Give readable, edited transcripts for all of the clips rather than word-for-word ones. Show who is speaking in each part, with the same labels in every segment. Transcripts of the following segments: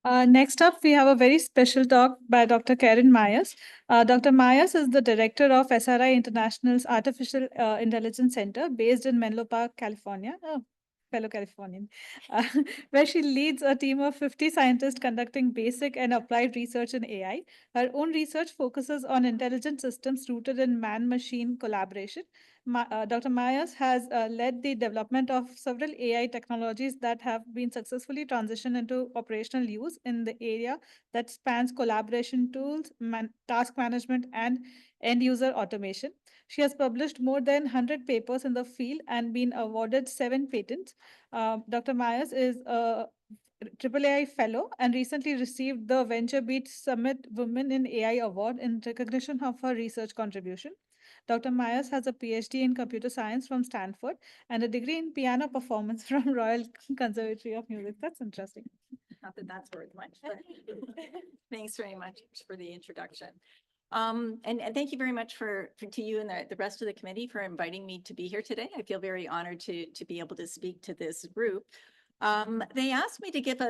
Speaker 1: Next up, we have a very special talk by Dr. Karen Myers. Dr. Myers is the director of SRI International's Artificial Intelligence Center based in Menlo Park, California. Oh, fellow Californian, uh, where she leads a team of 50 scientists conducting basic and applied research in AI. Her own research focuses on intelligent systems rooted in man-machine collaboration. Dr. Myers has led the development of several AI technologies that have been successfully transitioned into operational use in the area that spans collaboration tools, task management, and end user automation. She has published more than 100 papers in the field and been awarded 7 patents. Dr. Myers is a AAAI Fellow and recently received the VentureBeat Summit Women in AI Award in recognition of her research contribution. Dr. Myers has a PhD in computer science from Stanford and a degree in piano performance from Royal Conservatory of Music. That's interesting.
Speaker 2: Not that that's worth much, but thanks very much for the introduction. And thank you very much to you and the rest of the committee for inviting me to be here today. I feel very honored to be able to speak to this group. They asked me to give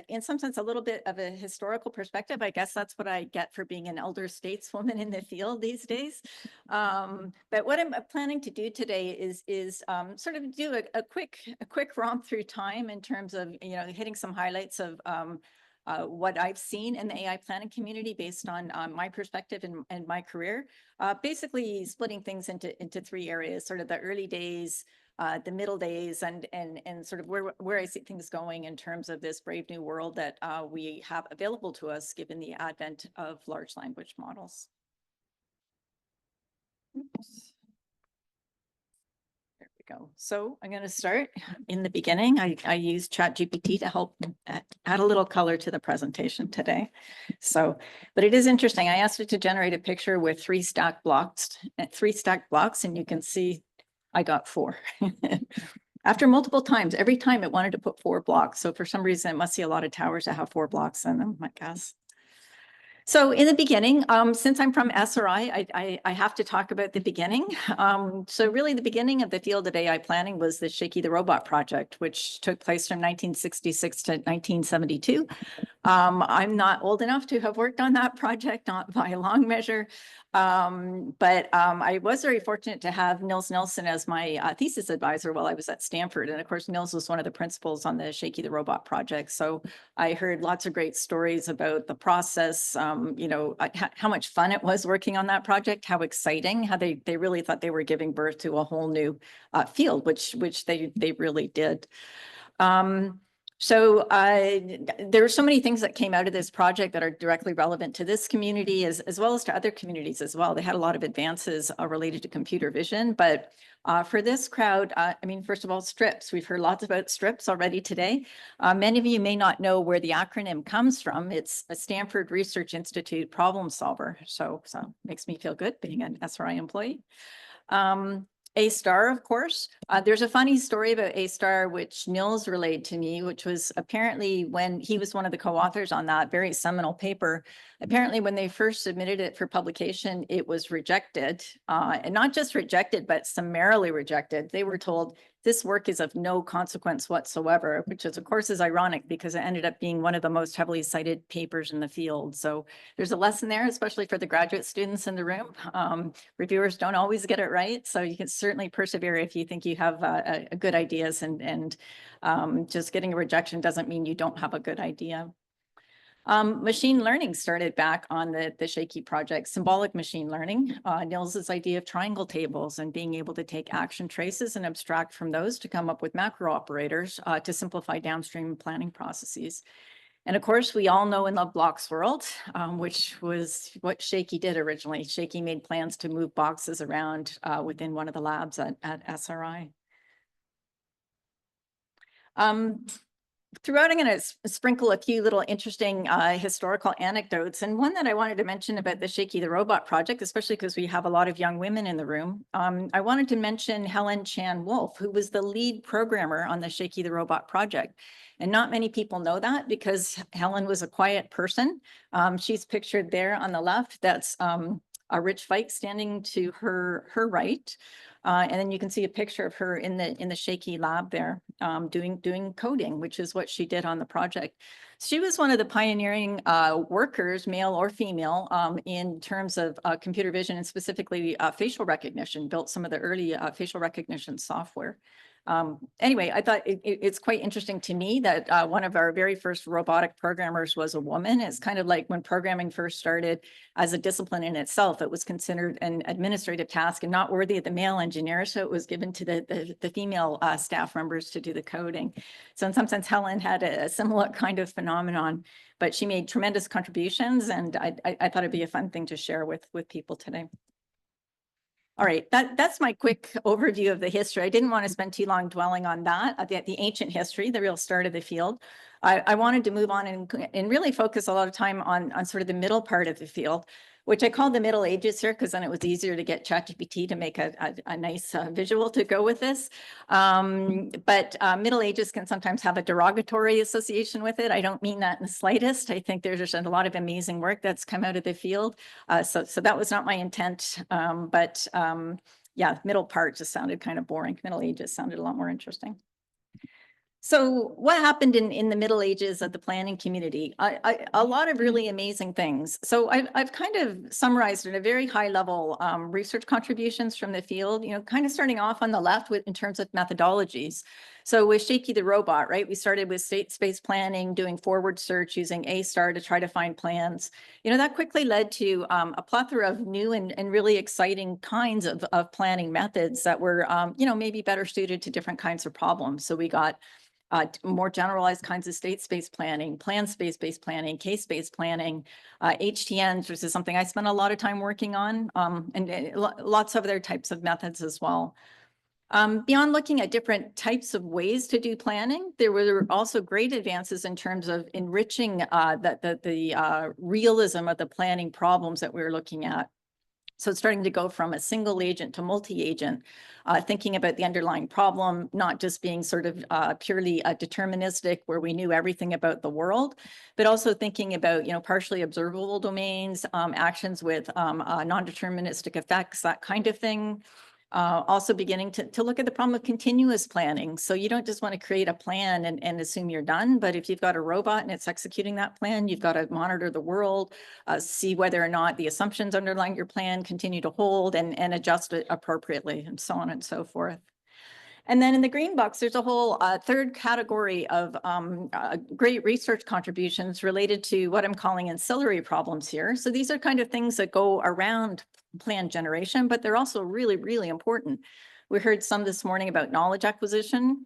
Speaker 2: in some sense, a little bit of a historical perspective. I guess that's what I get for being an elder stateswoman in the field these days. But what I'm planning to do today is sort of do a quick romp through time in terms of, hitting some highlights of what I've seen in the AI planning community based on my perspective and my career, basically splitting things into 3 areas, sort of the early days, the middle days, and sort of where I see things going in terms of this brave new world that we have available to us given the advent of large language models. Oops. There we go. So I'm going to start in the beginning. I used ChatGPT to help add a little color to the presentation today. But it is interesting. I asked it to generate a picture with 3 stacked blocks, and you can see I got 4. After multiple times, every time it wanted to put 4 blocks. So for some reason, it must see a lot of towers that have 4 blocks in them, I guess. So in the beginning, since I'm from SRI, I have to talk about the beginning. So really the beginning of the field of AI planning was the Shakey the Robot project, which took place from 1966 to 1972. I'm not old enough to have worked on that project, not by a long measure. But I was very fortunate to have Nils Nelson as my thesis advisor while I was at Stanford. And of course, Nils was one of the principals on the Shakey the Robot project. So I heard lots of great stories about the process, how much fun it was working on that project, how exciting, how they really thought they were giving birth to a whole new field, which they really did. So there are so many things that came out of this project that are directly relevant to this community as well as to other communities as well. They had a lot of advances related to computer vision, but for this crowd, first of all, STRIPS. We've heard lots about STRIPS already today. Many of you may not know where the acronym comes from. It's a Stanford Research Institute problem solver. So makes me feel good being an SRI employee. A*STAR, of course. There's a funny story about A*STAR, which Nils relayed to me, which was apparently when he was one of the co-authors on that very seminal paper. Apparently, when they first submitted it for publication, it was rejected. And not just rejected, but summarily rejected. They were told, this work is of no consequence whatsoever, which is, of course, is ironic because it ended up being one of the most heavily cited papers in the field. So there's a lesson there, especially for the graduate students in the room. Reviewers don't always get it right. So you can certainly persevere if you think you have good ideas, and just getting a rejection doesn't mean you don't have a good idea. Machine learning started back on the Shakey project, symbolic machine learning. Nils's idea of triangle tables and being able to take action traces and abstract from those to come up with macro operators to simplify downstream planning processes. And of course, we all know in the blocks world, which was what Shakey did originally. Shakey made plans to move boxes around within one of the labs at SRI. Throughout, I'm going to sprinkle a few little interesting historical anecdotes. And one that I wanted to mention about the Shakey the Robot project, especially because we have a lot of young women in the room. I wanted to mention Helen Chan Wolf, who was the lead programmer on the Shakey the Robot project. And not many people know that because Helen was a quiet person. She's pictured there on the left. That's a Rich Fike standing to her right. And then you can see a picture of her in the Shakey lab there, doing coding, which is what she did on the project. She was one of the pioneering workers, male or female, in terms of computer vision and specifically facial recognition, built some of the early facial recognition software. Anyway, I thought it's quite interesting to me that one of our very first robotic programmers was a woman. It's kind of like when programming first started as a discipline in itself, it was considered an administrative task and not worthy of the male engineer. So it was given to the female staff members to do the coding. So in some sense, Helen had a similar kind of phenomenon, but she made tremendous contributions, and I thought it'd be a fun thing to share with people today. All right, that's my quick overview of the history. I didn't want to spend too long dwelling on that, the ancient history, the real start of the field. I wanted to move on and really focus a lot of time on sort of the middle part of the field, which I called the Middle Ages here, because then it was easier to get ChatGPT to make a nice visual to go with this. But Middle Ages can sometimes have a derogatory association with it. I don't mean that in the slightest. I think there's just a lot of amazing work that's come out of the field. So that was not my intent. Yeah, middle part just sounded kind of boring. Middle Ages sounded a lot more interesting. So what happened in the Middle Ages of the planning community? A lot of really amazing things. So I've kind of summarized in a very high level research contributions from the field, kind of starting off on the left in terms of methodologies. So with Shakey the robot, right, we started with state space planning, doing forward search using A*STAR to try to find plans. That quickly led to a plethora of new and really exciting kinds of planning methods that were, maybe better suited to different kinds of problems. So we got more generalized kinds of state space planning, plan space-based planning, case-based planning, HTNs, which is something I spent a lot of time working on, and lots of other types of methods as well. Beyond looking at different types of ways to do planning, there were also great advances in terms of enriching the realism of the planning problems that we were looking at. So it's starting to go from a single agent to multi-agent, thinking about the underlying problem, not just being sort of purely deterministic where we knew everything about the world, but also thinking about, partially observable domains, actions with non-deterministic effects, that kind of thing. Also beginning to look at the problem of continuous planning. So you don't just want to create a plan and assume you're done, but if you've got a robot and it's executing that plan, you've got to monitor the world, see whether or not the assumptions underlying your plan continue to hold and adjust it appropriately, and so on and so forth. And then in the green box, there's a whole third category of great research contributions related to what I'm calling ancillary problems here. So these are kind of things that go around plan generation, but they're also really, really important. We heard some this morning about knowledge acquisition.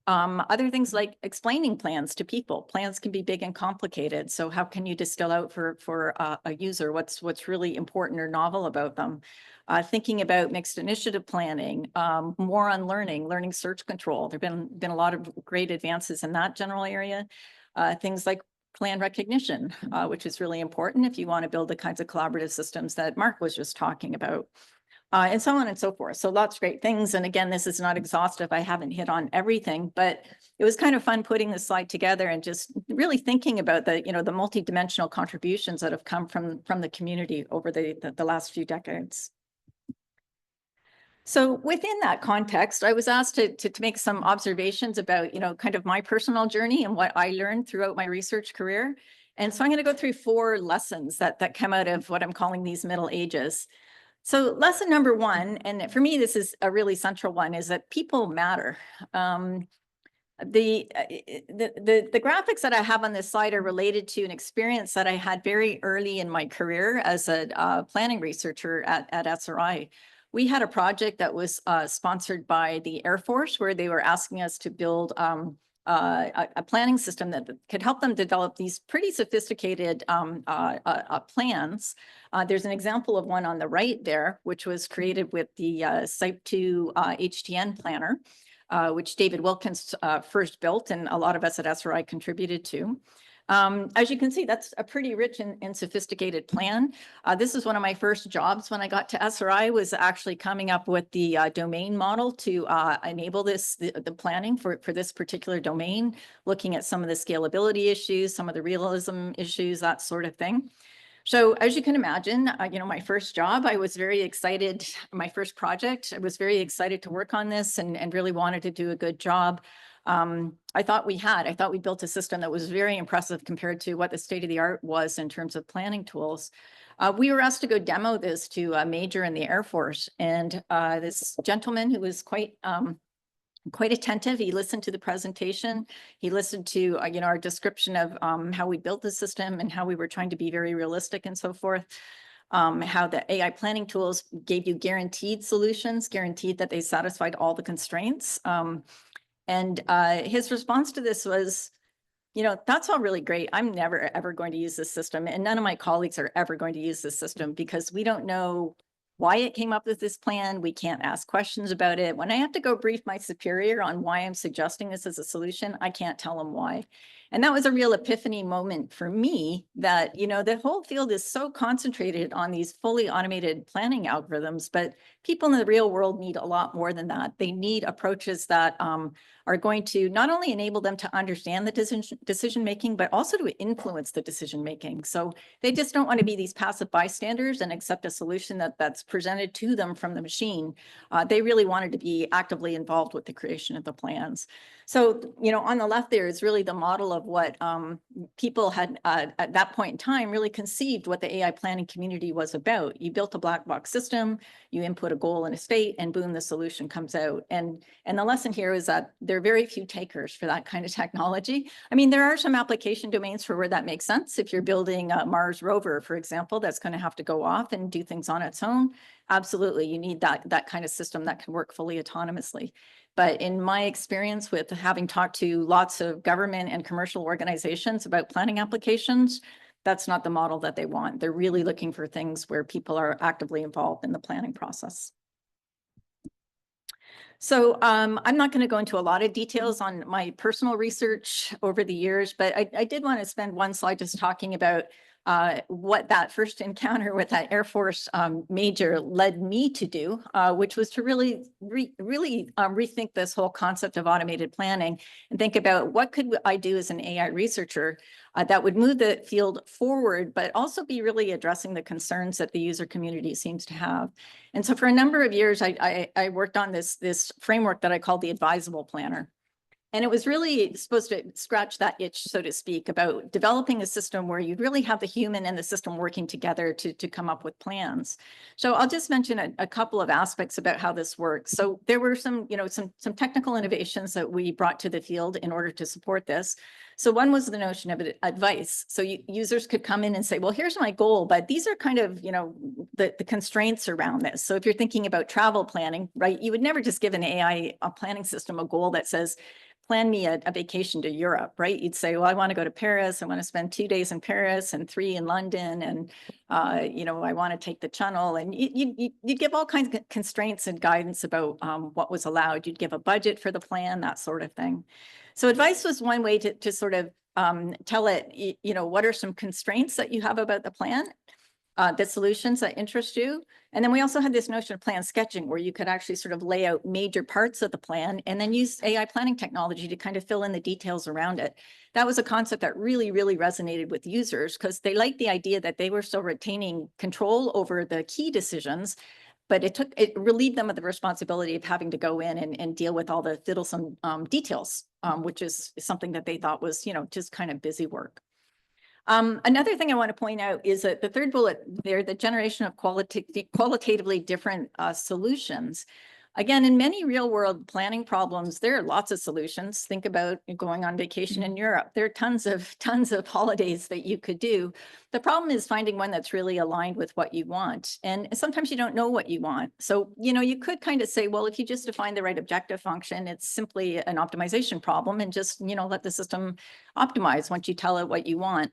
Speaker 2: Other things like explaining plans to people. Plans can be big and complicated. So how can you distill out for a user what's really important or novel about them? Thinking about mixed initiative planning, more on learning search control. There've been a lot of great advances in that general area. Things like plan recognition, which is really important if you want to build the kinds of collaborative systems that Mark was just talking about. And so on and so forth. So lots of great things. And again, this is not exhaustive. I haven't hit on everything, but it was kind of fun putting this slide together and just really thinking about the multidimensional contributions that have come from the community over the last few decades. So within that context, I was asked to make some observations about, kind of my personal journey and what I learned throughout my research career. And so I'm going to go through 4 lessons that come out of what I'm calling these Middle Ages. So lesson number 1, and for me, this is a really central one, is that people matter. The graphics that I have on this slide are related to an experience that I had very early in my career as a planning researcher at SRI. We had a project that was sponsored by the Air Force, where they were asking us to build a planning system that could help them develop these pretty sophisticated plans. There's an example of one on the right there, which was created with the SIPE2 HTN planner, which David Wilkins first built, and a lot of us at SRI contributed to. As you can see, that's a pretty rich and sophisticated plan. This is one of my first jobs when I got to SRI, was actually coming up with the domain model to enable the planning for this particular domain, looking at some of the scalability issues, some of the realism issues, that sort of thing. So as you can imagine, my first job, I was very excited. My first project, I was very excited to work on this and really wanted to do a good job. I thought we built a system that was very impressive compared to what the state of the art was in terms of planning tools. We were asked to go demo this to a major in the Air Force, and this gentleman who was quite attentive. He listened to the presentation. He listened to, our description of how we built the system and how we were trying to be very realistic and so forth. How the AI planning tools gave you guaranteed solutions, guaranteed that they satisfied all the constraints. And his response to this was, that's all really great. I'm never, ever going to use this system. And none of my colleagues are ever going to use this system because we don't know why it came up with this plan. We can't ask questions about it. When I have to go brief my superior on why I'm suggesting this as a solution, I can't tell them why. And that was a real epiphany moment for me that, the whole field is so concentrated on these fully automated planning algorithms, but people in the real world need a lot more than that. They need approaches that are going to not only enable them to understand the decision making, but also to influence the decision making. So they just don't want to be these passive bystanders and accept a solution that's presented to them from the machine. They really wanted to be actively involved with the creation of the plans. So, on the left there is really the model of what people had at that point in time really conceived what the AI planning community was about. You built a black box system, you input a goal in a state, and boom, the solution comes out. And the lesson here is that there are very few takers for that kind of technology. I mean, there are some application domains for where that makes sense. If you're building a Mars rover, for example, that's going to have to go off and do things on its own. Absolutely, you need that kind of system that can work fully autonomously. But in my experience with having talked to lots of government and commercial organizations about planning applications, that's not the model that they want. They're really looking for things where people are actively involved in the planning process. So I'm not going to go into a lot of details on my personal research over the years, but I did want to spend one slide just talking about what that first encounter with that Air Force major led me to do, which was to really rethink this whole concept of automated planning and think about what could I do as an AI researcher that would move the field forward, but also be really addressing the concerns that the user community seems to have. And so for a number of years, I worked on this framework that I called the advisable planner. And it was really supposed to scratch that itch, so to speak, about developing a system where you really have the human and the system working together to come up with plans. So I'll just mention a couple of aspects about how this works. So there were some technical innovations that we brought to the field in order to support this. So one was the notion of advice. So users could come in and say, well, here's my goal, but these are kind of, the constraints around this. So if you're thinking about travel planning, right, you would never just give an AI planning system a goal that says, plan me a vacation to Europe, right? You'd say, well, I want to go to Paris. I want to spend 2 days in Paris and 3 in London. And, I want to take the channel. And you'd give all kinds of constraints and guidance about what was allowed. You'd give a budget for the plan, that sort of thing. So advice was one way to sort of tell it, what are some constraints that you have about the plan, the solutions that interest you. And then we also had this notion of plan sketching, where you could actually sort of lay out major parts of the plan and then use AI planning technology to kind of fill in the details around it. That was a concept that really, really resonated with users because they liked the idea that they were still retaining control over the key decisions, but it relieved them of the responsibility of having to go in and deal with all the fiddlesome details, which is something that they thought was, just kind of busy work. Another thing I want to point out is that the third bullet there, the generation of qualitatively different solutions. Again, in many real world planning problems, there are lots of solutions. Think about going on vacation in Europe. There are tons of holidays that you could do. The problem is finding one that's really aligned with what you want. And sometimes you don't know what you want. So, you could kind of say, well, if you just define the right objective function, it's simply an optimization problem and just, let the system optimize once you tell it what you want.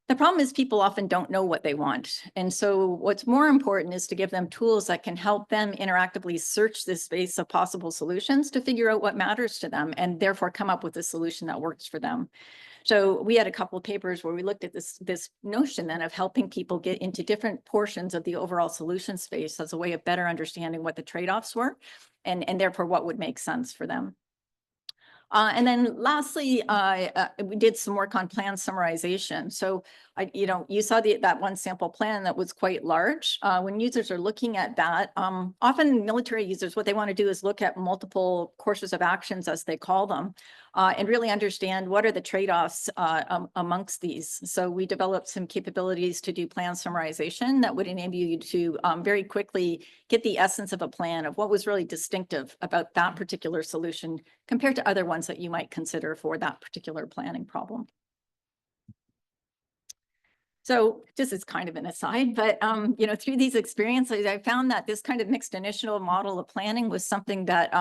Speaker 2: The problem is people often don't know what they want. And so what's more important is to give them tools that can help them interactively search this space of possible solutions to figure out what matters to them and therefore come up with a solution that works for them. So we had a couple of papers where we looked at this notion then of helping people get into different portions of the overall solution space as a way of better understanding what the trade-offs were and therefore what would make sense for them. And then lastly, we did some work on plan summarization. So you saw that one sample plan that was quite large. When users are looking at that, often military users, what they want to do is look at multiple courses of actions, as they call them, and really understand what are the trade-offs amongst these. So we developed some capabilities to do plan summarization that would enable you to very quickly get the essence of a plan of what was really distinctive about that particular solution compared to other ones that you might consider for that particular planning problem. So this is kind of an aside, but through these experiences, I found that this kind of mixed initiative model of planning was something that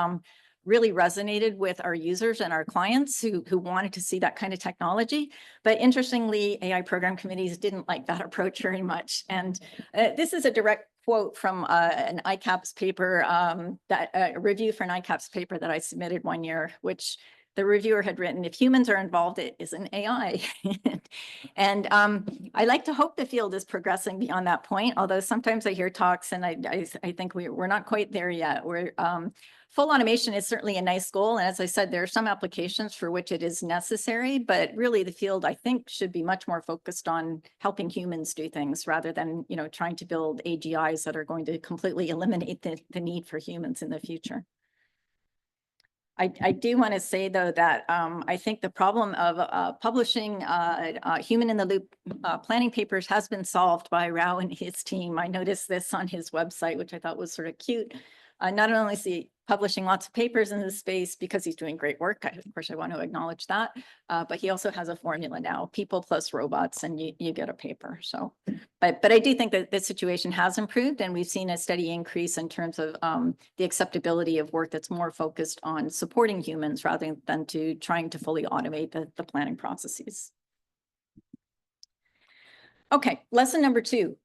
Speaker 2: really resonated with our users and our clients who wanted to see that kind of technology. But interestingly, AI program committees didn't like that approach very much. And this is a direct quote from an ICAPS paper, a review for an ICAPS paper that I submitted one year, which the reviewer had written, "If humans are involved, it isn't AI." And I like to hope the field is progressing beyond that point, although sometimes I hear talks and I think we're not quite there yet. Full automation is certainly a nice goal. And as I said, there are some applications for which it is necessary, but really the field, I think, should be much more focused on helping humans do things rather than, trying to build AGIs that are going to completely eliminate the need for humans in the future. I do want to say, though, that I think the problem of publishing human-in-the-loop planning papers has been solved by Rao and his team. I noticed this on his website, which I thought was sort of cute. Not only is he publishing lots of papers in this space because he's doing great work, of course I want to acknowledge that, but he also has a formula now, people plus robots, and you get a paper. So, but I do think that this situation has improved, and we've seen a steady increase in terms of the acceptability of work that's more focused on supporting humans rather than to trying to fully automate the planning processes. Okay, lesson number 2.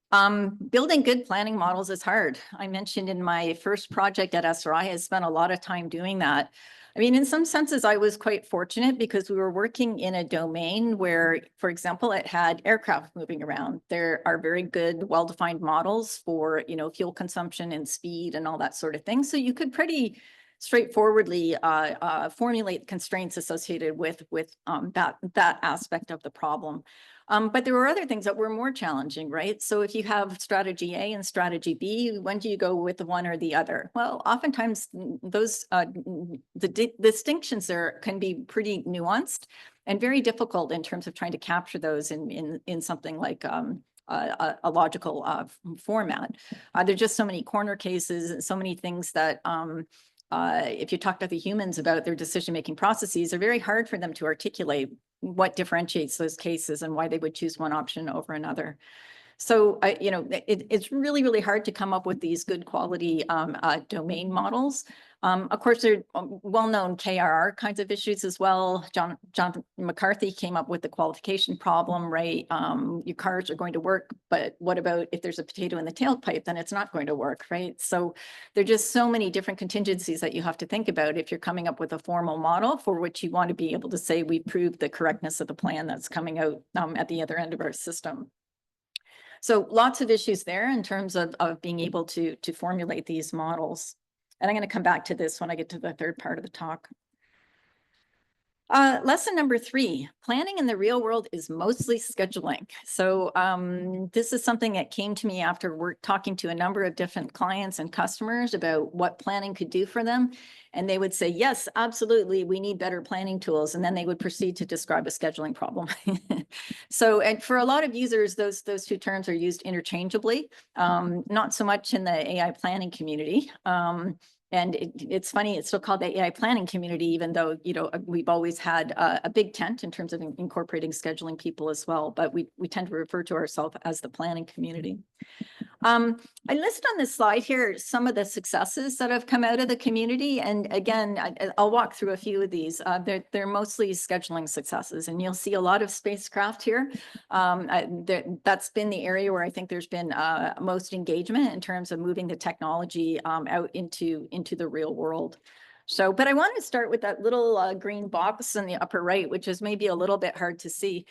Speaker 2: Building good planning models is hard. I mentioned in my first project at SRI, I spent a lot of time doing that. I mean, in some senses, I was quite fortunate because we were working in a domain where, for example, it had aircraft moving around. There are very good, well-defined models for, fuel consumption and speed and all that sort of thing. So you could pretty straightforwardly formulate constraints associated with that aspect of the problem. But there were other things that were more challenging, right? So if you have strategy A and strategy B, when do you go with the one or the other? Well, oftentimes those the distinctions there can be pretty nuanced and very difficult in terms of trying to capture those in something like a logical format. There are just so many corner cases and so many things that if you talk to the humans about their decision-making processes, are very hard for them to articulate what differentiates those cases and why they would choose one option over another. So, it's really, really hard to come up with these good quality domain models. Of course, there are well-known KRR kinds of issues as well. John McCarthy came up with the qualification problem, right? Your cars are going to work, but what about if there's a potato in the tailpipe, then it's not going to work, right? So there are just so many different contingencies that you have to think about if you're coming up with a formal model for which you want to be able to say we proved the correctness of the plan that's coming out at the other end of our system. So lots of issues there in terms of being able to formulate these models. And I'm going to come back to this when I get to the third part of the talk. Lesson number 3, planning in the real world is mostly scheduling. So this is something that came to me after talking to a number of different clients and customers about what planning could do for them. And they would say, yes, absolutely, we need better planning tools. And then they would proceed to describe a scheduling problem. So, and for a lot of users, those 2 terms are used interchangeably, not so much in the AI planning community. And it's funny, it's still called the AI planning community, even though, we've always had a big tent in terms of incorporating scheduling people as well, but we tend to refer to ourselves as the planning community. I list on this slide here some of the successes that have come out of the community. And again, I'll walk through a few of these. They're mostly scheduling successes, and you'll see a lot of spacecraft here. That's been the area where I think there's been most engagement in terms of moving the technology out into the real world. So, but I want to start with that little green box in the upper right, which is maybe a little bit hard to see.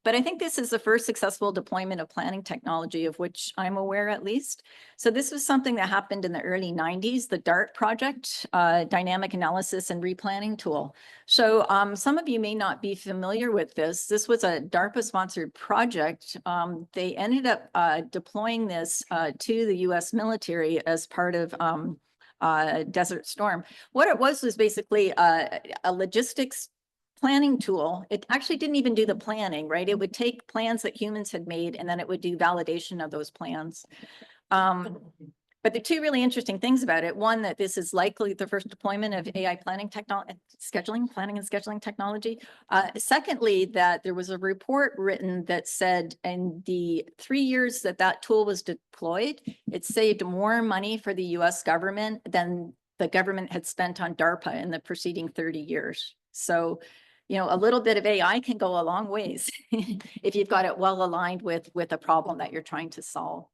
Speaker 2: But I think this is the first successful deployment of planning technology of which I'm aware at least. So this was something that happened in the early 90s, the DART project, Dynamic Analysis and Replanning Tool. So some of you may not be familiar with this. This was a DARPA-sponsored project. They ended up deploying this to the US military as part of Desert Storm. What it was basically a logistics planning tool. It actually didn't even do the planning, right? It would take plans that humans had made, and then it would do validation of those plans. But the two really interesting things about it, one, that this is likely the first deployment of AI planning technology, planning and scheduling technology. Secondly, that there was a report written that said in the 3 years that that tool was deployed, it saved more money for the US government than the government had spent on DARPA in the preceding 30 years. So, you know, a little bit of AI can go a long ways if you've got it well aligned with a problem that you're trying to solve.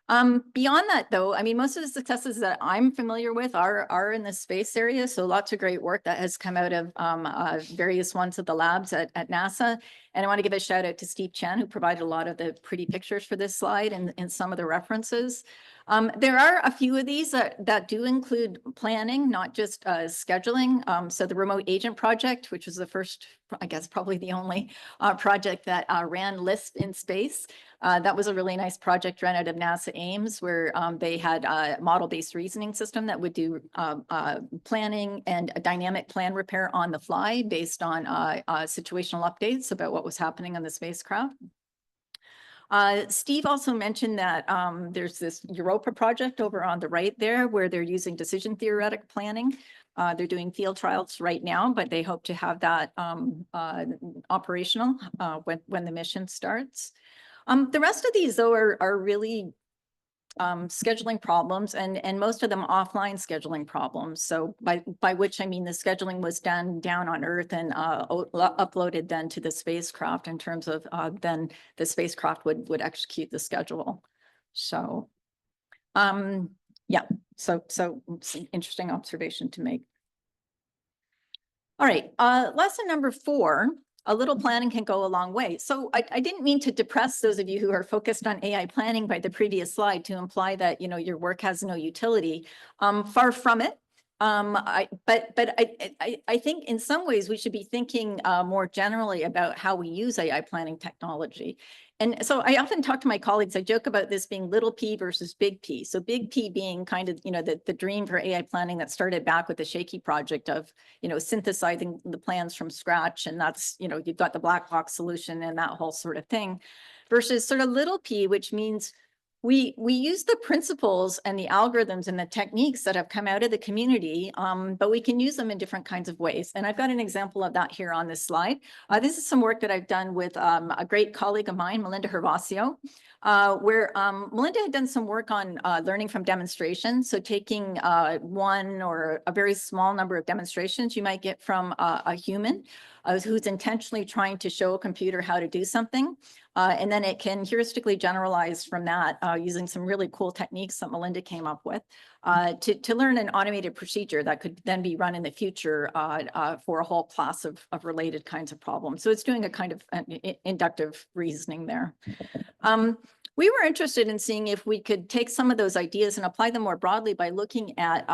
Speaker 2: Beyond that, though, I mean, most of the successes that I'm familiar with are in the space area. So lots of great work that has come out of various ones of the labs at NASA. And I want to give a shout out to Steve Chen, who provided a lot of the pretty pictures for this slide and some of the references. There are a few of these that do include planning, not just scheduling. So the Remote Agent Project, which was the first, I guess, probably the only project that ran LISP in space. That was a really nice project run out of NASA Ames, where they had a model-based reasoning system that would do planning and a dynamic plan repair on the fly based on situational updates about what was happening on the spacecraft. Steve also mentioned that there's this Europa project over on the right there, where they're using decision theoretic planning. They're doing field trials right now, but they hope to have that operational when the mission starts. The rest of these, though, are really scheduling problems, and most of them offline scheduling problems. So by which I mean the scheduling was done down on Earth and uploaded then to the spacecraft in terms of then the spacecraft would execute the schedule. So yeah, so some interesting observation to make. All right, lesson number 4. A little planning can go a long way. So I didn't mean to depress those of you who are focused on AI planning by the previous slide to imply that, you know, your work has no utility. Far from it. But I think in some ways we should be thinking more generally about how we use AI planning technology. And so I often talk to my colleagues, I joke about this being little p versus big P. So big P being kind of, you know, the dream for AI planning that started back with the Shakey project of, you know, synthesizing the plans from scratch. And that's, you know, you've got the black box solution and that whole sort of thing, versus sort of little p, which means we use the principles and the algorithms and the techniques that have come out of the community, but we can use them in different kinds of ways. And I've got an example of that here on this slide. This is some work that I've done with a great colleague of mine, Melinda Hervasio, where Melinda had done some work on learning from demonstrations. So taking one or a very small number of demonstrations you might get from a human who's intentionally trying to show a computer how to do something. And then it can heuristically generalize from that using some really cool techniques that Melinda came up with to learn an automated procedure that could then be run in the future for a whole class of related kinds of problems. So it's doing a kind of inductive reasoning there. We were interested in seeing if we could take some of those ideas and apply them more broadly by looking at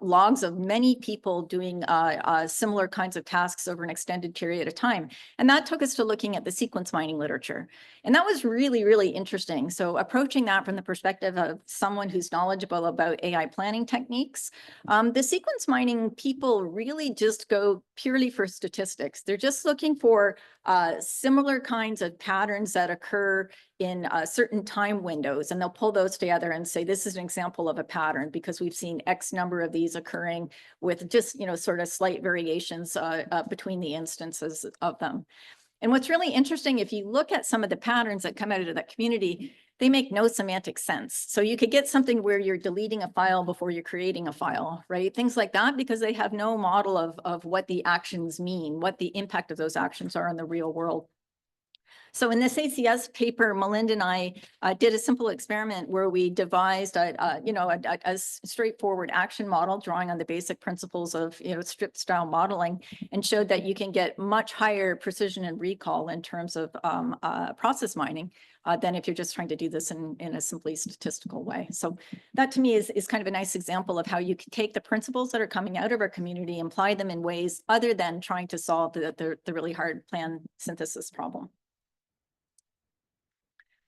Speaker 2: logs of many people doing similar kinds of tasks over an extended period of time. And that took us to looking at the sequence mining literature. And that was really, really interesting. So approaching that from the perspective of someone who's knowledgeable about AI planning techniques, the sequence mining people really just go purely for statistics. They're just looking for similar kinds of patterns that occur in certain time windows, and they'll pull those together and say, this is an example of a pattern because we've seen X number of these occurring with just, you know, sort of slight variations between the instances of them. And what's really interesting, if you look at some of the patterns that come out of that community, they make no semantic sense. So you could get something where you're deleting a file before you're creating a file, right? Things like that, because they have no model of what the actions mean, what the impact of those actions are in the real world. So in this ACS paper, Melinda and I did a simple experiment where we devised a straightforward action model drawing on the basic principles of strip style modeling, and showed that you can get much higher precision and recall in terms of process mining than if you're just trying to do this in a simply statistical way. So that to me is kind of a nice example of how you can take the principles that are coming out of our community, apply them in ways other than trying to solve the really hard plan synthesis problem.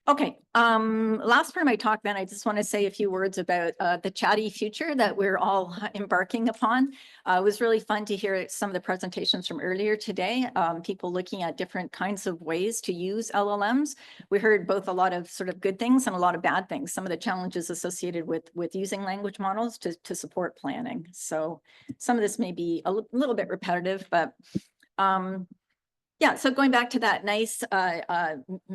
Speaker 2: Okay, last part of my talk then, I just want to say a few words about the chatty future that we're all embarking upon. It was really fun to hear some of the presentations from earlier today, people looking at different kinds of ways to use LLMs. We heard both a lot of sort of good things and a lot of bad things, some of the challenges associated with using language models to support planning. So some of this may be a little bit repetitive, but yeah, so going back to that nice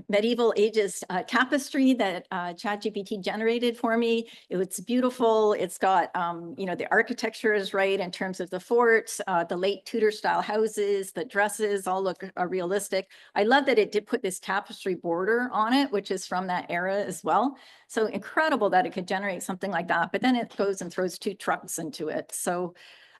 Speaker 2: medieval ages tapestry that ChatGPT generated for me, it's beautiful. It's got, the architecture is right in terms of the forts, the late Tudor style houses, the dresses all look realistic. I love that it did put this tapestry border on it, which is from that era as well. So incredible that it could generate something like that, but then it goes and throws 2 trucks into it. So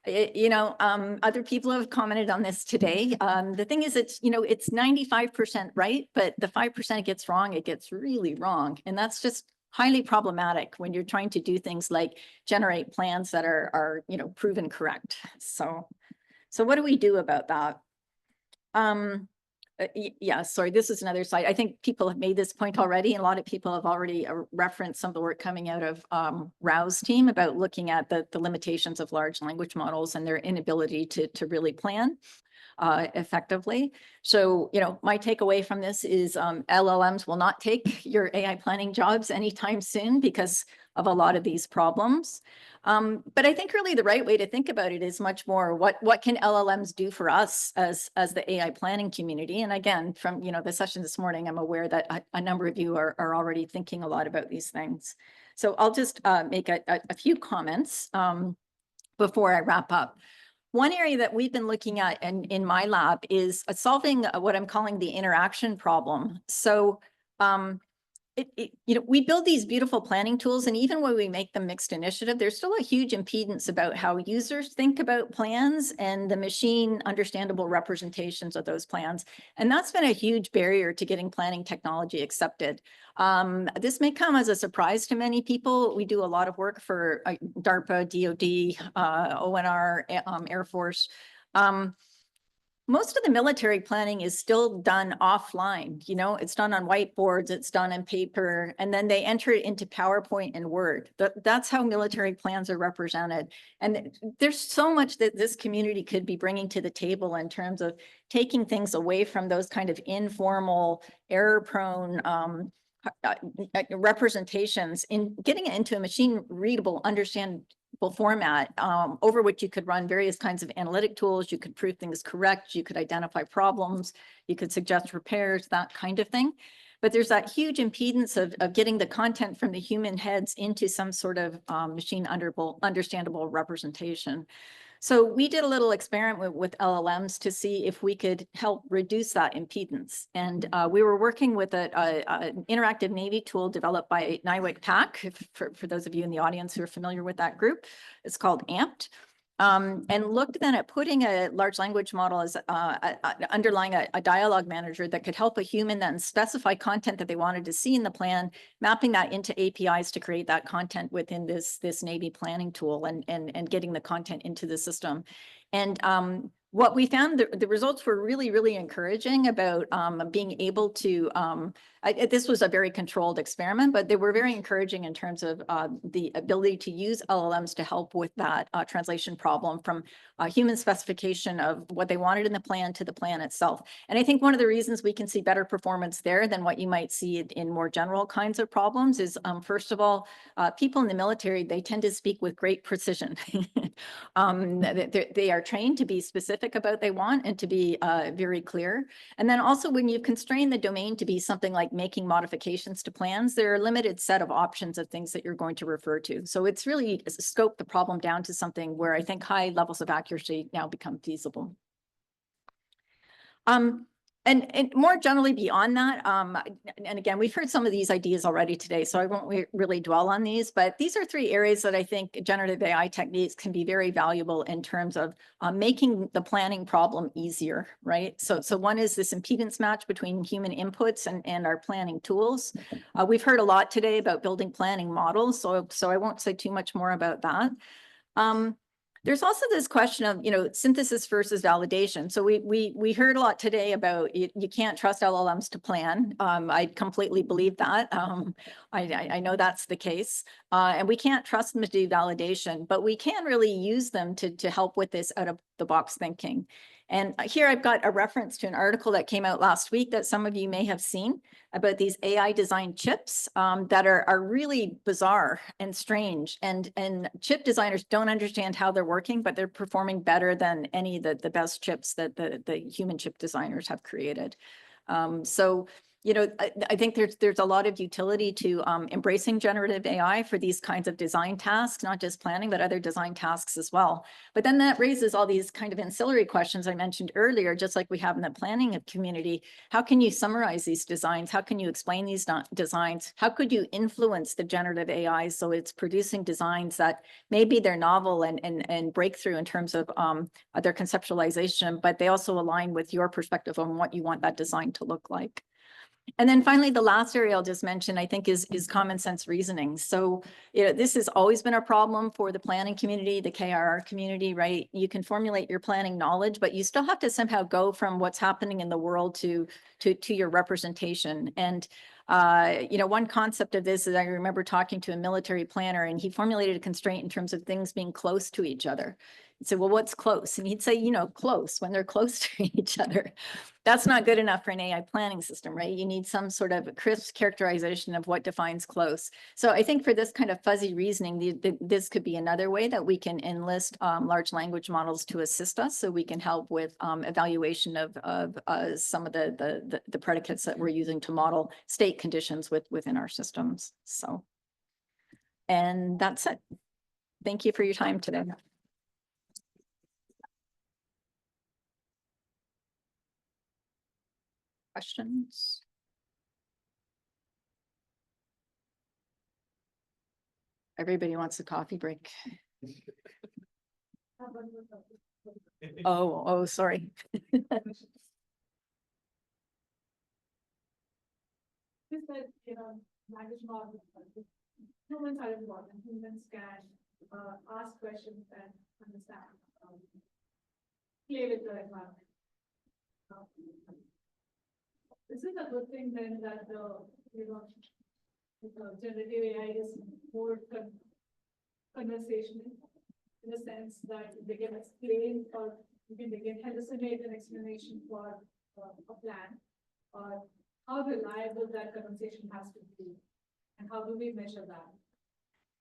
Speaker 2: other people have commented on this today. The thing is, it's 95% right, but the 5% it gets wrong, it gets really wrong. And that's just highly problematic when you're trying to do things like generate plans that are proven correct. So what do we do about that? Yeah, sorry, this is another slide. I think people have made this point already, and a lot of people have already referenced some of the work coming out of Rao's team about looking at the limitations of large language models and their inability to really plan effectively. So, my takeaway from this is LLMs will not take your AI planning jobs anytime soon because of a lot of these problems. But I think really the right way to think about it is much more what can LLMs do for us as the AI planning community? And again, from the session this morning, I'm aware that a number of you are already thinking a lot about these things. So I'll just make a few comments before I wrap up. One area that we've been looking at in my lab is solving what I'm calling the interaction problem. So we build these beautiful planning tools, and even when we make them mixed initiative, there's still a huge impedance about how users think about plans and the machine understandable representations of those plans. And that's been a huge barrier to getting planning technology accepted. This may come as a surprise to many people. We do a lot of work for DARPA, DOD, ONR, Air Force. Most of the military planning is still done offline. It's done on whiteboards, it's done on paper, and then they enter it into PowerPoint and Word. That's how military plans are represented. And there's so much that this community could be bringing to the table in terms of taking things away from those kind of informal, error-prone representations and getting it into a machine-readable, understandable format over which you could run various kinds of analytic tools. You could prove things correct. You could identify problems. You could suggest repairs, that kind of thing. But there's that huge impedance of getting the content from the human heads into some sort of machine understandable representation. So we did a little experiment with LLMs to see if we could help reduce that impedance. And we were working with an interactive Navy tool developed by Naiwik Pak, for those of you in the audience who are familiar with that group. It's called AMPed. And looked then at putting a large language model as underlying a dialogue manager that could help a human then specify content that they wanted to see in the plan, mapping that into APIs to create that content within this Navy planning tool and getting the content into the system. And what we found, the results were really, really encouraging about being able to, this was a very controlled experiment, but they were very encouraging in terms of the ability to use LLMs to help with that translation problem from human specification of what they wanted in the plan to the plan itself. And I think one of the reasons we can see better performance there than what you might see in more general kinds of problems is, first of all, people in the military, they tend to speak with great precision. They are trained to be specific about what they want and to be very clear. And then also when you constrain the domain to be something like making modifications to plans, there are a limited set of options of things that you're going to refer to. So it's really scoped the problem down to something where I think high levels of accuracy now become feasible. And more generally beyond that, and again, we've heard some of these ideas already today, so I won't really dwell on these, but these are three areas that I think generative AI techniques can be very valuable in terms of making the planning problem easier, right? So one is this impedance match between human inputs and our planning tools. We've heard a lot today about building planning models, so I won't say too much more about that. There's also this question of, synthesis versus validation. So we heard a lot today about you can't trust LLMs to plan. I completely believe that. I know that's the case. And we can't trust them to do validation, but we can really use them to help with this out of the box thinking. And here I've got a reference to an article that came out last week that some of you may have seen about these AI designed chips that are really bizarre and strange. And chip designers don't understand how they're working, but they're performing better than any of the best chips that the human chip designers have created. So I think there's a lot of utility to embracing generative AI for these kinds of design tasks, not just planning, but other design tasks as well. But then that raises all these kind of ancillary questions I mentioned earlier, just like we have in the planning community. How can you summarize these designs? How can you explain these designs? How could you influence the generative AI so it's producing designs that maybe they're novel and breakthrough in terms of their conceptualization, but they also align with your perspective on what you want that design to look like? And then finally, the last area I'll just mention, I think, is common sense reasoning. So, this has always been a problem for the planning community, the KRR community, right? You can formulate your planning knowledge, but you still have to somehow go from what's happening in the world to your representation. And one concept of this is I remember talking to a military planner, and he formulated a constraint in terms of things being close to each other. He'd say, well, what's close? And he'd say, close, when they're close to each other. That's not good enough for an AI planning system, right? You need some sort of crisp characterization of what defines close. So I think for this kind of fuzzy reasoning, this could be another way that we can enlist large language models to assist us, so we can help with evaluation of some of the predicates that we're using to model state conditions within our systems. So, and that's it. Thank you for your time today. Questions? Everybody wants a coffee break. Oh, sorry.
Speaker 1: Language models, humans are important. Humans can ask questions and understand, play with the environment. This is a good thing then that the generative AI is more conversational, in the sense that they can explain, or they can hallucinate an explanation for a plan, or how reliable that conversation has to be, and how do we measure that?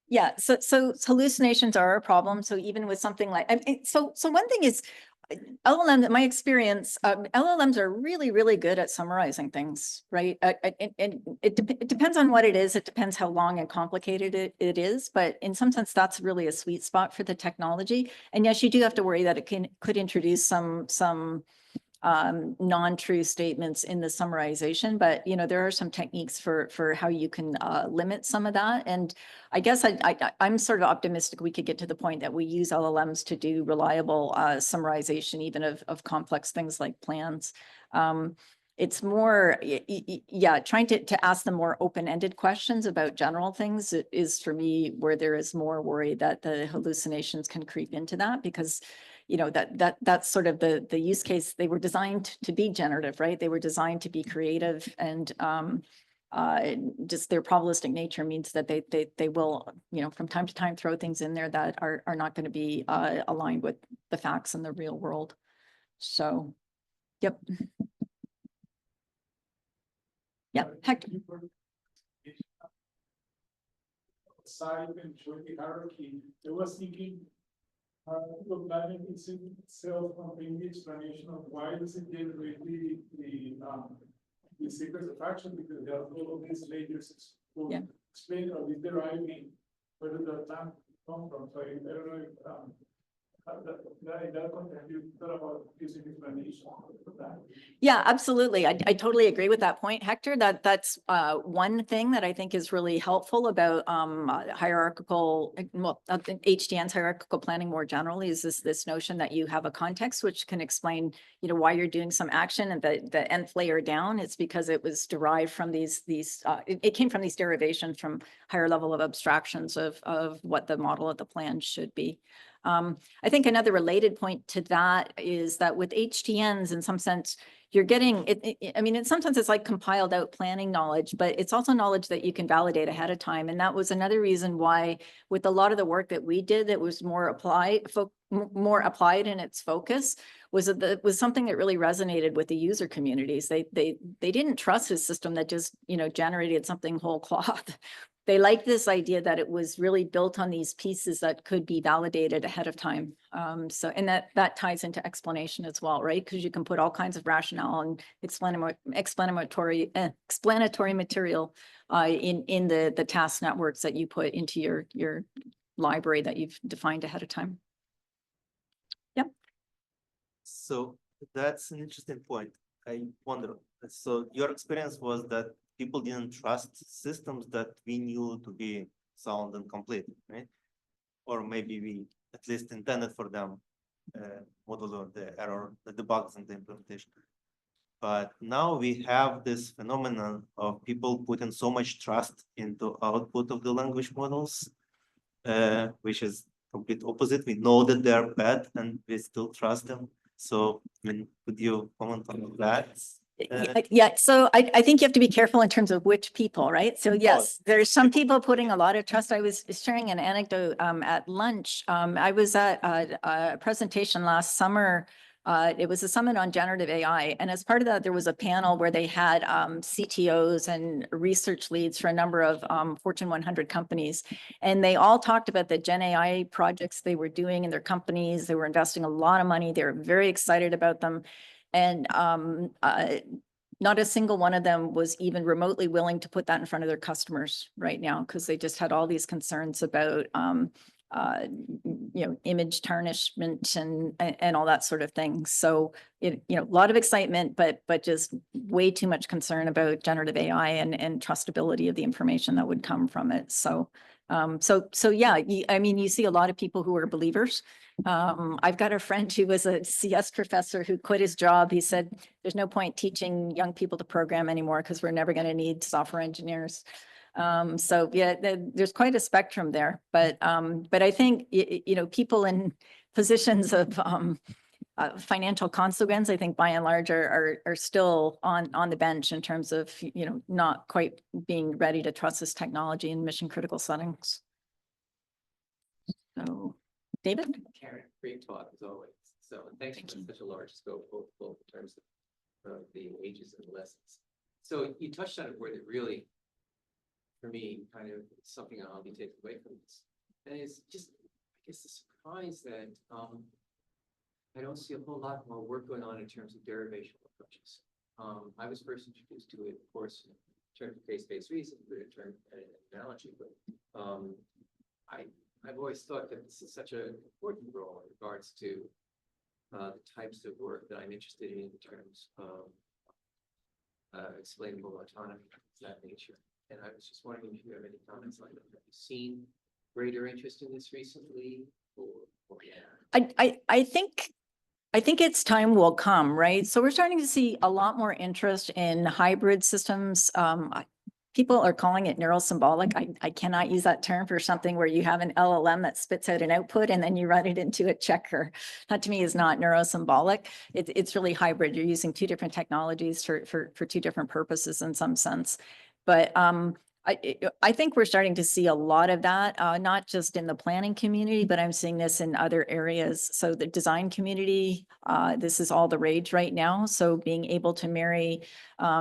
Speaker 2: Yeah, so hallucinations are a problem. So even with something like, so one thing is, LLM, in my experience, LLMs are really, really good at summarizing things, right? And it depends on what it is. It depends how long and complicated it is. But in some sense, that's really a sweet spot for the technology. And yes, you do have to worry that it could introduce some non-true statements in the summarization, but there are some techniques for how you can limit some of that. And I guess I'm sort of optimistic we could get to the point that we use LLMs to do reliable summarization, even of complex things like plans. It's more, trying to ask them more open-ended questions about general things is, for me, where there is more worry that the hallucinations can creep into that, because that's sort of the use case. They were designed to be generative, right? They were designed to be creative, and just their probabilistic nature means that they will, from time to time throw things in there that are not going to be aligned with the facts in the real world. So, yep. Yeah, Hector.
Speaker 3: Side and the hierarchy, I was thinking, the planning itself from the explanation of why does it generate the sequence of action, because there are all of these layers to explain or be deriving where the plan come from. So I don't know if that context, you thought about using explanation for that.
Speaker 2: Yeah, absolutely. I totally agree with that point, Hector. That's one thing that I think is really helpful about hierarchical, well, HDN's hierarchical planning more generally is this notion that you have a context which can explain, you know, why you're doing some action, and the nth layer down, it's because it was derived from it came from these derivations from higher level of abstractions of what the model of the plan should be. I think another related point to that is that with HTNs, in some sense, you're getting it. I mean, in some sense, it's like compiled out planning knowledge, but it's also knowledge that you can validate ahead of time. And that was another reason why, with a lot of the work that we did, that was more applied in its focus, was something that really resonated with the user communities. They didn't trust a system that just, you know, generated something whole cloth. They liked this idea that it was really built on these pieces that could be validated ahead of time. And that ties into explanation as well, right? Because you can put all kinds of rationale and explanatory material in the task networks that you put into your library that you've defined ahead of time. Yep.
Speaker 4: So that's an interesting point. I wonder, so your experience was that people didn't trust systems that we knew to be sound and complete, right? Or maybe we at least intended for them model the error, the bugs in the implementation. But now we have this phenomenon of people putting so much trust into output of the language models, which is complete opposite. We know that they're bad and we still trust them. So, I mean, could you comment on that?
Speaker 2: Yeah, so I think you have to be careful in terms of which people, right? So yes, there's some people putting a lot of trust. I was sharing an anecdote at lunch. I was at a presentation last summer. It was a summit on generative AI. And as part of that, there was a panel where they had CTOs and research leads for a number of Fortune 100 companies. And they all talked about the Gen AI projects they were doing in their companies. They were investing a lot of money. They were very excited about them. And not a single one of them was even remotely willing to put that in front of their customers right now, because they just had all these concerns about, image tarnishment and all that sort of thing. So, a lot of excitement, but just way too much concern about generative AI and trustability of the information that would come from it. So yeah, I mean, you see a lot of people who are believers. I've got a friend who was a CS professor who quit his job. He said, there's no point teaching young people to program anymore because we're never going to need software engineers. So yeah, there's quite a spectrum there, but I think, people in positions of financial consequence, I think by and large are still on the bench in terms of, not quite being ready to trust this technology in mission critical settings. So, David?
Speaker 5: Karen, great talk as always. So thanks for such a large scope, both in terms of the ages and the lessons. So you touched on a word that really, for me, kind of something I'll be taking away from this. And it's just, I guess, the surprise that I don't see a whole lot more work going on in terms of derivational approaches. I was first introduced to it, of course, in terms of case-based reasoning, but in terms of an analogy. But I've always thought that this is such an important role in regards to the types of work that I'm interested in terms of explainable autonomy of that nature. And I was just wondering if you have any comments on that. Have you seen greater interest in this recently? Or yeah?
Speaker 2: I think its time will come, right? So we're starting to see a lot more interest in hybrid systems. People are calling it neurosymbolic. I cannot use that term for something where you have an LLM that spits out an output and then you run it into a checker. That to me is not neurosymbolic. It's really hybrid. You're using two different technologies for two different purposes in some sense. But I think we're starting to see a lot of that, not just in the planning community, but I'm seeing this in other areas. So the design community, this is all the rage right now. So being able to marry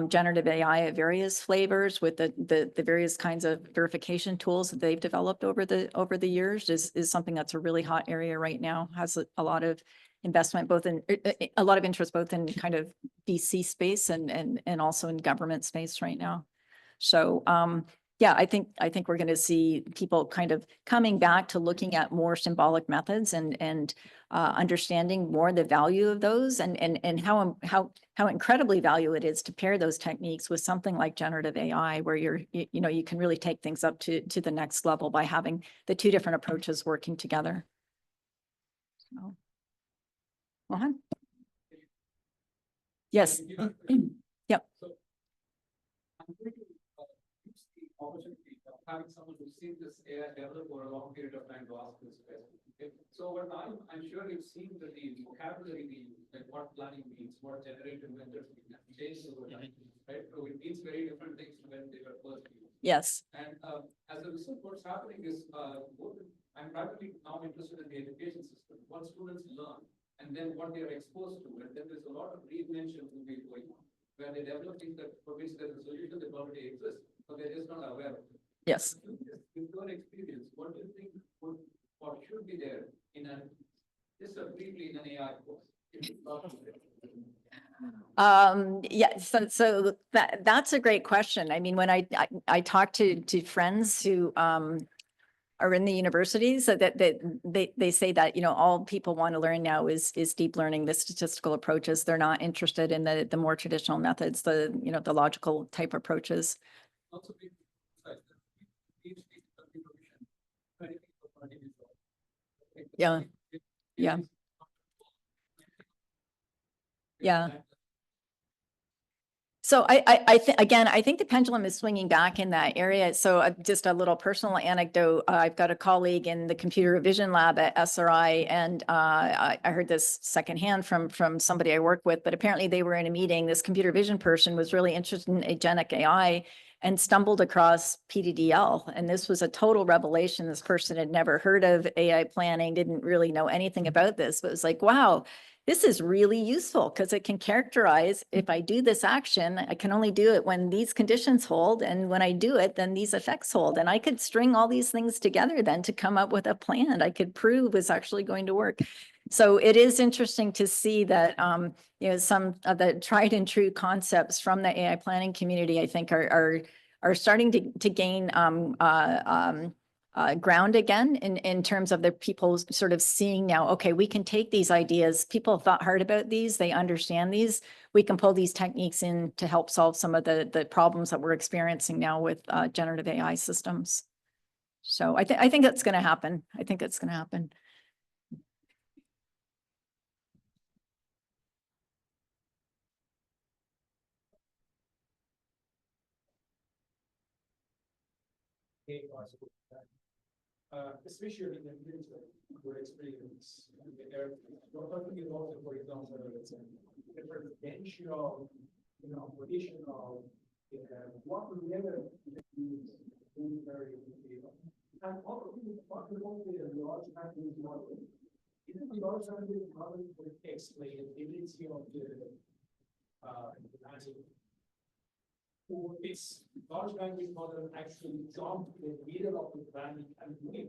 Speaker 2: generative AI of various flavors with the various kinds of verification tools that they've developed over the years is something that's a really hot area right now. Has a lot of investment, both in a lot of interest, both in kind of VC space and also in government space right now. So yeah, I think we're going to see people kind of coming back to looking at more symbolic methods and understanding more the value of those and how incredibly valuable it is to pair those techniques with something like generative AI, where you can really take things up to the next level by having the two different approaches working together. So, Mohan? Yes. Yep.
Speaker 5: I'm going to use the opportunity of having someone who's seen this AI develop over a long period of time to ask this question. Okay? So what I'm sure you've seen that the vocabulary we use, like what planning means, what generative methods mean, have changed over time, right? So it means very different things from when they were first used.
Speaker 2: Yes.
Speaker 5: And as a result, what's happening is I'm primarily now interested in the education system, what students learn, and then what they are exposed to. And then there's a lot of reinvention moving going on, where they develop things that for which there is a solution that already exists, but they're just not aware of it.
Speaker 2: Yes.
Speaker 5: With your experience, what do you think would or should be there in just briefly in an AI course?
Speaker 2: Yeah, so that's a great question. I mean, when I talk to friends who are in the universities, that they say that, all people want to learn now is deep learning, the statistical approaches. They're not interested in the more traditional methods, the logical type approaches.
Speaker 5: Also,
Speaker 2: Yeah. Yeah. Yeah. So I think the pendulum is swinging back in that area. So just a little personal anecdote. I've got a colleague in the computer vision lab at SRI, and I heard this secondhand from somebody I work with, but apparently they were in a meeting. This computer vision person was really interested in agentic AI and stumbled across PDDL. And this was a total revelation. This person had never heard of AI planning, didn't really know anything about this, but it was like, wow, this is really useful because it can characterize, if I do this action, I can only do it when these conditions hold. And when I do it, then these effects hold. And I could string all these things together then to come up with a plan I could prove is actually going to work. So it is interesting to see that, some of the tried and true concepts from the AI planning community, I think are starting to gain ground again in terms of the people sort of seeing now, okay, we can take these ideas. People have thought hard about these. They understand these. We can pull these techniques in to help solve some of the problems that we're experiencing now with generative AI systems. So I think that's going to happen. I think it's going to happen.
Speaker 3: Especially in the military, your experience in the air. What about you also, for example, the presidential, positional, what level is military? And also, what about the large language model? Even the large language model would explain the ability of the or this large language model actually jump in the middle of the planning and doing.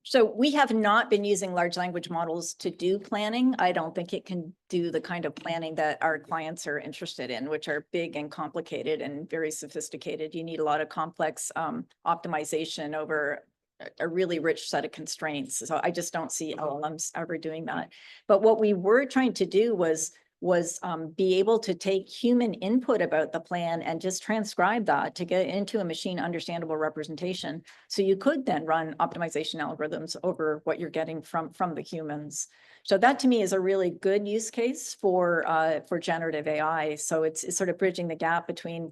Speaker 2: So we have not been using large language models to do planning. I don't think it can do the kind of planning that our clients are interested in, which are big and complicated and very sophisticated. You need a lot of complex optimization over a really rich set of constraints. So I just don't see LLMs ever doing that. But what we were trying to do was be able to take human input about the plan and just transcribe that to get into a machine understandable representation. So you could then run optimization algorithms over what you're getting from the humans. So that to me is a really good use case for generative AI. So it's sort of bridging the gap between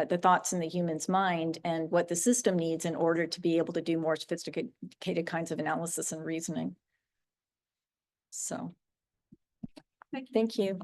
Speaker 2: the thoughts in the human's mind and what the system needs in order to be able to do more sophisticated kinds of analysis and reasoning. So thank you.